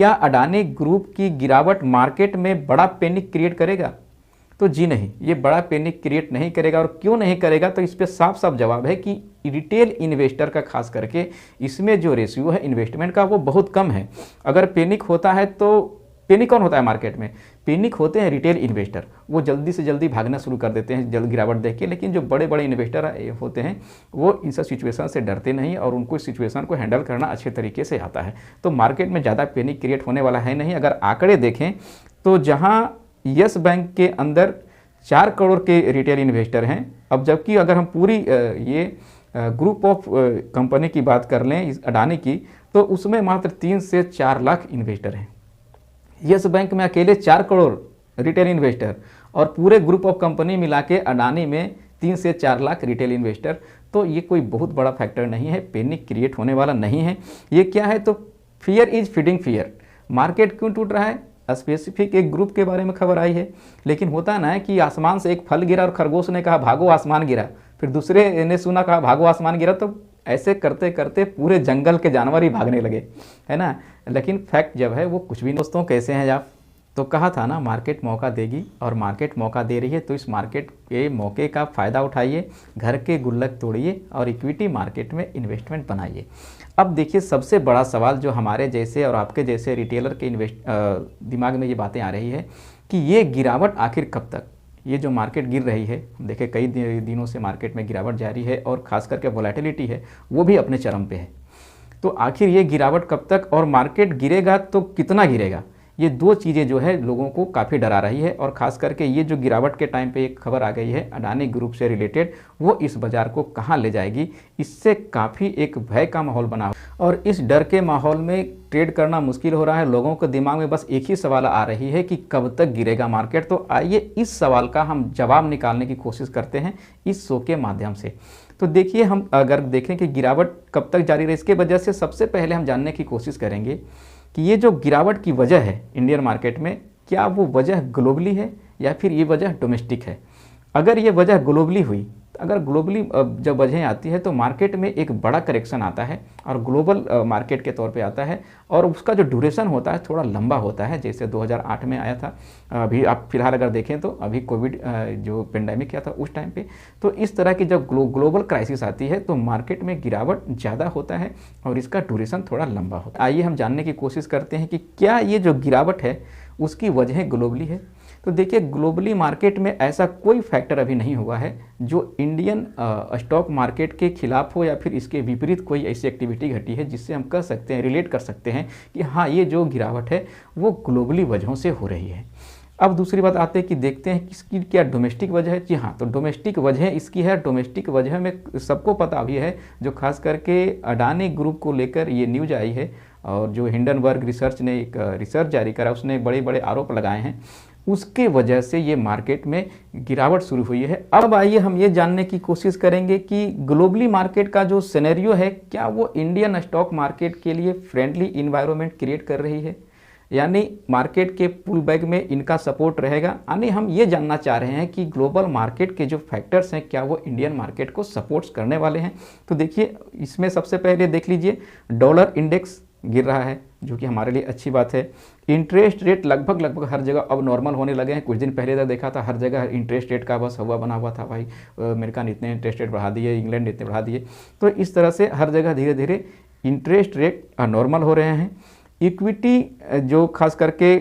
क्या अडानी ग्रुप की गिरावट मार्केट में बड़ा पैनिक क्रिएट करेगा? तो जी नहीं, ये बड़ा पैनिक क्रिएट नहीं करेगा। और क्यों नहीं करेगा, तो इस पे साफ साफ जवाब है कि रिटेल इन्वेस्टर का खास करके इसमें जो रेशियो है इन्वेस्टमेंट का वो बहुत कम है। अगर पैनिक होता है तो पैनिक कौन होता है मार्केट में? पैनिक होते हैं रिटेल इन्वेस्टर, वो जल्दी से जल्दी भागना शुरू कर देते हैं जल्द गिरावट देख के। लेकिन जो बड़े बड़े इन्वेस्टर होते हैं वो इन सब सिचुएशन से डरते नहीं और उनको इस सिचुएशन को हैंडल करना अच्छे तरीके से आता है। तो मार्केट में ज़्यादा पैनिक क्रिएट होने वाला है नहीं। अगर आंकड़े देखें तो जहाँ यस बैंक के अंदर 4 करोड़ के रिटेल इन्वेस्टर हैं, अब जबकि अगर हम पूरी ये ग्रुप ऑफ कंपनी की बात कर लें इस अडानी की, तो उसमें मात्र 3 से 4 लाख इन्वेस्टर हैं। यस बैंक में अकेले 4 करोड़ रिटेल इन्वेस्टर और पूरे ग्रुप ऑफ कंपनी मिला के अडानी में 3 से 4 लाख रिटेल इन्वेस्टर। तो ये कोई बहुत बड़ा फैक्टर नहीं है, पैनिक क्रिएट होने वाला नहीं है। ये क्या है, तो fear is feeding fear. Market क्यों टूट रहा है? स्पेसिफिक एक ग्रुप के बारे में खबर आई है, लेकिन होता ना है कि आसमान से एक फल गिरा और खरगोश ने कहा भागो आसमान गिरा, फिर दूसरे ने सुना कहा भागो आसमान गिरा, तो ऐसे करते करते पूरे जंगल के जानवर ही भागने लगे, है ना। लेकिन फैक्ट जब है वो कुछ भी। दोस्तों कैसे हैं आप? तो कहा था ना मार्केट मौका देगी और मार्केट मौका दे रही है, तो इस मार्केट के मौके का फ़ायदा उठाइए, घर के गुल्लक तोड़िए और इक्विटी मार्केट में इन्वेस्टमेंट बनाइए। अब देखिए सबसे बड़ा सवाल जो हमारे जैसे और आपके जैसे रिटेलर के दिमाग में ये बातें आ रही है कि ये गिरावट आखिर कब तक, ये जो मार्केट गिर रही है, देखिए कई दिनों से मार्केट में गिरावट जारी है और ख़ास करके वोलेटिलिटी है वो भी अपने चरम पे है। तो आखिर ये गिरावट कब तक और मार्केट गिरेगा तो कितना गिरेगा, ये दो चीज़ें जो है लोगों को काफ़ी डरा रही है। और ख़ास करके ये जो गिरावट के टाइम पे एक खबर आ गई है अडानी ग्रुप से रिलेटेड, वो इस बाज़ार को कहाँ ले जाएगी, इससे काफ़ी एक भय का माहौल बना और इस डर के माहौल में ट्रेड करना मुश्किल हो रहा है। लोगों के दिमाग में बस एक ही सवाल आ रही है कि कब तक गिरेगा मार्केट। तो आइए इस सवाल का हम जवाब निकालने की कोशिश करते हैं इस शो के माध्यम से। तो देखिए हम अगर देखें कि गिरावट कब तक जारी रहे, इसके वजह से सबसे पहले हम जानने की कोशिश करेंगे कि ये जो गिरावट की वजह है इंडियन मार्केट में, क्या वो वजह ग्लोबली है या फिर ये वजह डोमेस्टिक है। अगर ये वजह ग्लोबली हुई, अगर ग्लोबली जब वजह आती है तो मार्केट में एक बड़ा करेक्शन आता है और ग्लोबल मार्केट के तौर पे आता है और उसका जो ड्यूरेशन होता है थोड़ा लंबा होता है, जैसे 2008 में आया था। अभी आप फिलहाल अगर देखें तो अभी कोविड जो पेंडेमिक किया था उस टाइम पे, तो इस तरह की जब ग्लोबल क्राइसिस आती है तो मार्केट में गिरावट ज़्यादा होता है और इसका ड्यूरेशन थोड़ा लंबा होता है। आइए हम जानने की कोशिश करते हैं कि क्या ये जो गिरावट है उसकी वजह ग्लोबली है। तो देखिए ग्लोबली मार्केट में ऐसा कोई फैक्टर अभी नहीं हुआ है जो इंडियन स्टॉक मार्केट के खिलाफ हो या फिर इसके विपरीत कोई ऐसी एक्टिविटी घटी है जिससे हम कह सकते हैं, रिलेट कर सकते हैं कि हाँ ये जो गिरावट है वो ग्लोबली वजहों से हो रही है। अब दूसरी बात आते हैं कि देखते हैं कि इसकी क्या डोमेस्टिक वजह है। जी हाँ, तो डोमेस्टिक वजह इसकी है। डोमेस्टिक वजह में सबको पता भी है, जो खास करके अडानी ग्रुप को लेकर ये न्यूज आई है और जो हिंडनबर्ग रिसर्च ने एक रिसर्च जारी करा, उसने बड़े बड़े आरोप लगाए हैं, उसके वजह से ये मार्केट में गिरावट शुरू हुई है। अब आइए हम ये जानने की कोशिश करेंगे कि ग्लोबली मार्केट का जो सिनेरियो है क्या वो इंडियन स्टॉक मार्केट के लिए फ्रेंडली इन्वायरमेंट क्रिएट कर रही है, यानी मार्केट के पुल बैक में इनका सपोर्ट रहेगा। यानी हम ये जानना चाह रहे हैं कि ग्लोबल मार्केट के जो फैक्टर्स हैं क्या वो इंडियन मार्केट को सपोर्ट्स करने वाले हैं। तो देखिए इसमें सबसे पहले देख लीजिए डॉलर इंडेक्स गिर रहा है जो कि हमारे लिए अच्छी बात है। इंटरेस्ट रेट लगभग हर जगह अब नॉर्मल होने लगे हैं। कुछ दिन पहले तक देखा था हर जगह इंटरेस्ट रेट का बस हवा बना हुआ था, भाई अमेरिका ने इतने इंटरेस्ट रेट बढ़ा दिए, इंग्लैंड ने इतने बढ़ा दिए। तो इस तरह से हर जगह धीरे धीरे इंटरेस्ट रेट नॉर्मल हो रहे हैं। इक्विटी जो खास करके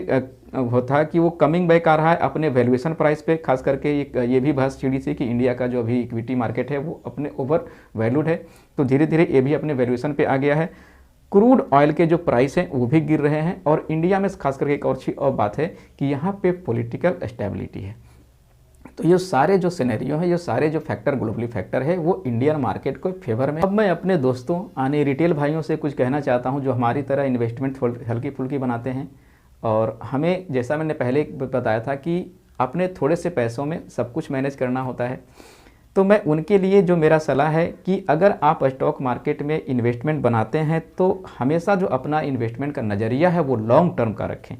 होता कि वो कमिंग बैक आ रहा है अपने वैल्यूएशन प्राइस पे। खास करके ये भी बहस छिड़ी थी कि इंडिया का जो अभी इक्विटी मार्केट है वो अपने ओवर वैल्यूड है, तो धीरे धीरे ये भी अपने वैल्यूएशन पे आ गया है। क्रूड ऑयल के जो प्राइस हैं वो भी गिर रहे हैं और इंडिया में खास करके एक और अच्छी और बात है कि यहाँ पे पॉलिटिकल स्टेबिलिटी है। तो ये सारे जो सिनेरियो है, ये सारे जो फैक्टर ग्लोबली फैक्टर है वो इंडियन मार्केट को फेवर में। अब मैं अपने दोस्तों आने रिटेल भाइयों से कुछ कहना चाहता हूँ जो हमारी तरह इन्वेस्टमेंट हल्की फुल्की बनाते हैं और हमें जैसा मैंने पहले बताया था कि अपने थोड़े से पैसों में सब कुछ मैनेज करना होता है। तो मैं उनके लिए जो मेरा सलाह है कि अगर आप स्टॉक मार्केट में इन्वेस्टमेंट बनाते हैं तो हमेशा जो अपना इन्वेस्टमेंट का नज़रिया है वो लॉन्ग टर्म का रखें।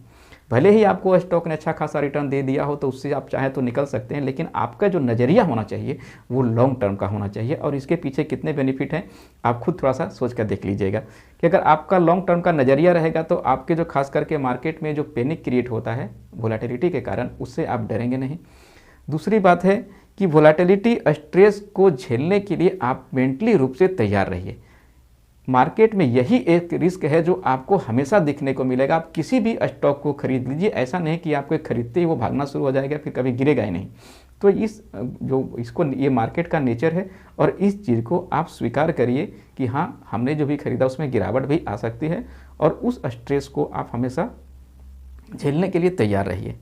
भले ही आपको स्टॉक ने अच्छा खासा रिटर्न दे दिया हो तो उससे आप चाहे तो निकल सकते हैं, लेकिन आपका जो नज़रिया होना चाहिए वो लॉन्ग टर्म का होना चाहिए। और इसके पीछे कितने बेनिफिट हैं आप खुद थोड़ा सा सोच कर देख लीजिएगा कि अगर आपका लॉन्ग टर्म का नज़रिया रहेगा तो आपके जो खास करके मार्केट में जो पैनिक क्रिएट होता है वोलेटिलिटी के कारण, उससे आप डरेंगे नहीं। दूसरी बात है कि वोलेटिलिटी स्ट्रेस को झेलने के लिए आप मेंटली रूप से तैयार रहिए। मार्केट में यही एक रिस्क है जो आपको हमेशा दिखने को मिलेगा। आप किसी भी स्टॉक को खरीद लीजिए, ऐसा नहीं कि आपको खरीदते ही वो भागना शुरू हो जाएगा, फिर कभी गिरेगा ही नहीं। तो ये मार्केट का नेचर है और इस चीज़ को आप स्वीकार करिए कि हाँ, हमने जो भी खरीदा उसमें गिरावट भी आ सकती है और उस स्ट्रेस को आप हमेशा झेलने के लिए तैयार रहिए।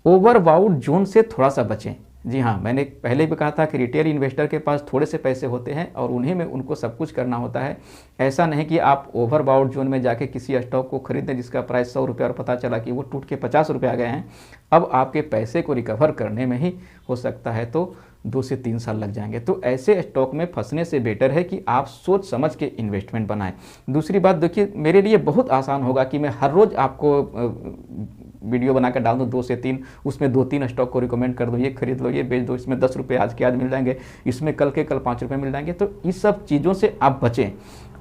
ओवरबाउट जोन से थोड़ा सा बचें। जी हाँ, मैंने पहले भी कहा था कि रिटेल इन्वेस्टर के पास थोड़े से पैसे होते हैं और उन्हीं में उनको सब कुछ करना होता है। ऐसा नहीं कि आप ओवरबाउट जोन में जाके किसी स्टॉक को खरीदें जिसका प्राइस 100 रुपये और पता चला कि वो टूट के 50 रुपये आ गए हैं। अब आपके पैसे को रिकवर करने में ही हो सकता है तो 2 से 3 साल लग जाएंगे। तो ऐसे स्टॉक में फंसने से बेटर है कि आप सोच समझ के इन्वेस्टमेंट बनाएं। दूसरी बात देखिए, मेरे लिए बहुत आसान होगा कि मैं हर रोज़ आपको वीडियो बना कर डाल दूँ 2 से 3, उसमें 2-3 स्टॉक को रिकमेंड कर दो, ये खरीद लो, ये बेच दो, इसमें 10 रुपये आज के आज मिल जाएंगे, इसमें कल के कल 5 रुपये मिल जाएंगे। तो इस सब चीज़ों से आप बचें।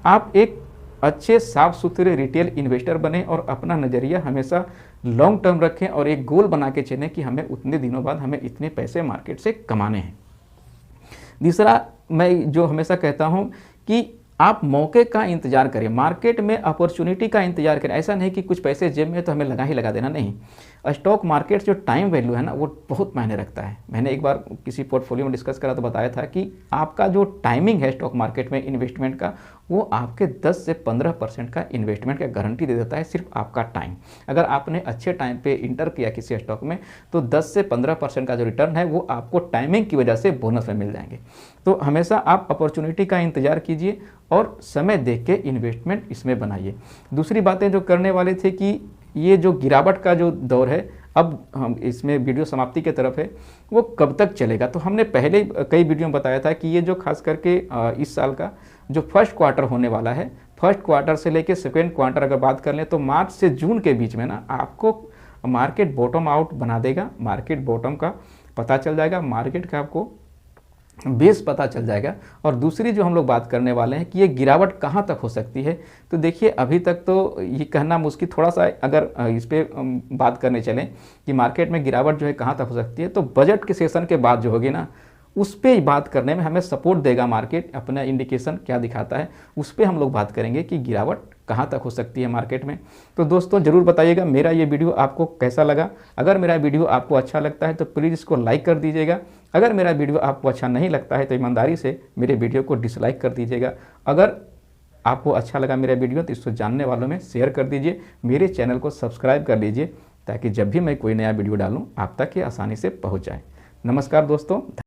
आप एक अच्छे साफ सुथरे रिटेल इन्वेस्टर बने और अपना नज़रिया हमेशा लॉन्ग टर्म रखें और एक गोल बना के चलें कि हमें उतने दिनों बाद हमें इतने पैसे मार्केट से कमाने हैं। दूसरा, मैं जो हमेशा कहता हूं कि आप मौके का इंतजार करें, मार्केट में अपॉर्चुनिटी का इंतजार करें। ऐसा नहीं कि कुछ पैसे जेब में तो हमें लगा ही लगा देना, नहीं। स्टॉक मार्केट जो टाइम वैल्यू है ना, वो बहुत मायने रखता है। मैंने एक बार किसी पोर्टफोलियो में डिस्कस करा तो बताया था कि आपका जो टाइमिंग है स्टॉक मार्केट में इन्वेस्टमेंट का, वो आपके 10 से 15% का इन्वेस्टमेंट का गारंटी दे देता है, सिर्फ आपका टाइम। अगर आपने अच्छे टाइम पे इंटर किया किसी स्टॉक में तो 10 से 15% का जो रिटर्न है वो आपको टाइमिंग की वजह से बोनस में मिल जाएंगे। तो हमेशा आप अपॉर्चुनिटी का इंतजार कीजिए और समय देख के इन्वेस्टमेंट इसमें बनाइए। दूसरी बातें जो करने वाले थे कि ये जो गिरावट का जो दौर है, अब हम इसमें वीडियो समाप्ति की तरफ है, वो कब तक चलेगा। तो हमने पहले कई वीडियो में बताया था कि ये जो खास करके इस साल का जो फर्स्ट क्वार्टर होने वाला है, फर्स्ट क्वार्टर से लेके सेकेंड क्वार्टर अगर बात कर लें तो मार्च से जून के बीच में ना आपको मार्केट बॉटम आउट बना देगा, मार्केट बॉटम का पता चल जाएगा, मार्केट का आपको बेस पता चल जाएगा। और दूसरी जो हम लोग बात करने वाले हैं कि ये गिरावट कहाँ तक हो सकती है, तो देखिए अभी तक तो ये कहना मुश्किल, थोड़ा सा अगर इस पर बात करने चलें कि मार्केट में गिरावट जो है कहाँ तक हो सकती है, तो बजट के सेशन के बाद जो होगी ना, उस पर बात करने में हमें सपोर्ट देगा मार्केट, अपना इंडिकेशन क्या दिखाता है उस पर हम लोग बात करेंगे कि गिरावट कहाँ तक हो सकती है मार्केट में। तो दोस्तों ज़रूर बताइएगा मेरा ये वीडियो आपको कैसा लगा। अगर मेरा वीडियो आपको अच्छा लगता है तो प्लीज़ इसको लाइक कर दीजिएगा। अगर मेरा वीडियो आपको अच्छा नहीं लगता है तो ईमानदारी से मेरे वीडियो को डिसलाइक कर दीजिएगा। अगर आपको अच्छा लगा मेरा वीडियो तो इसको जानने वालों में शेयर कर दीजिए, मेरे चैनल को सब्सक्राइब कर लीजिए ताकि जब भी मैं कोई नया वीडियो डालूँ आप तक ये आसानी से पहुँच जाए। नमस्कार दोस्तों।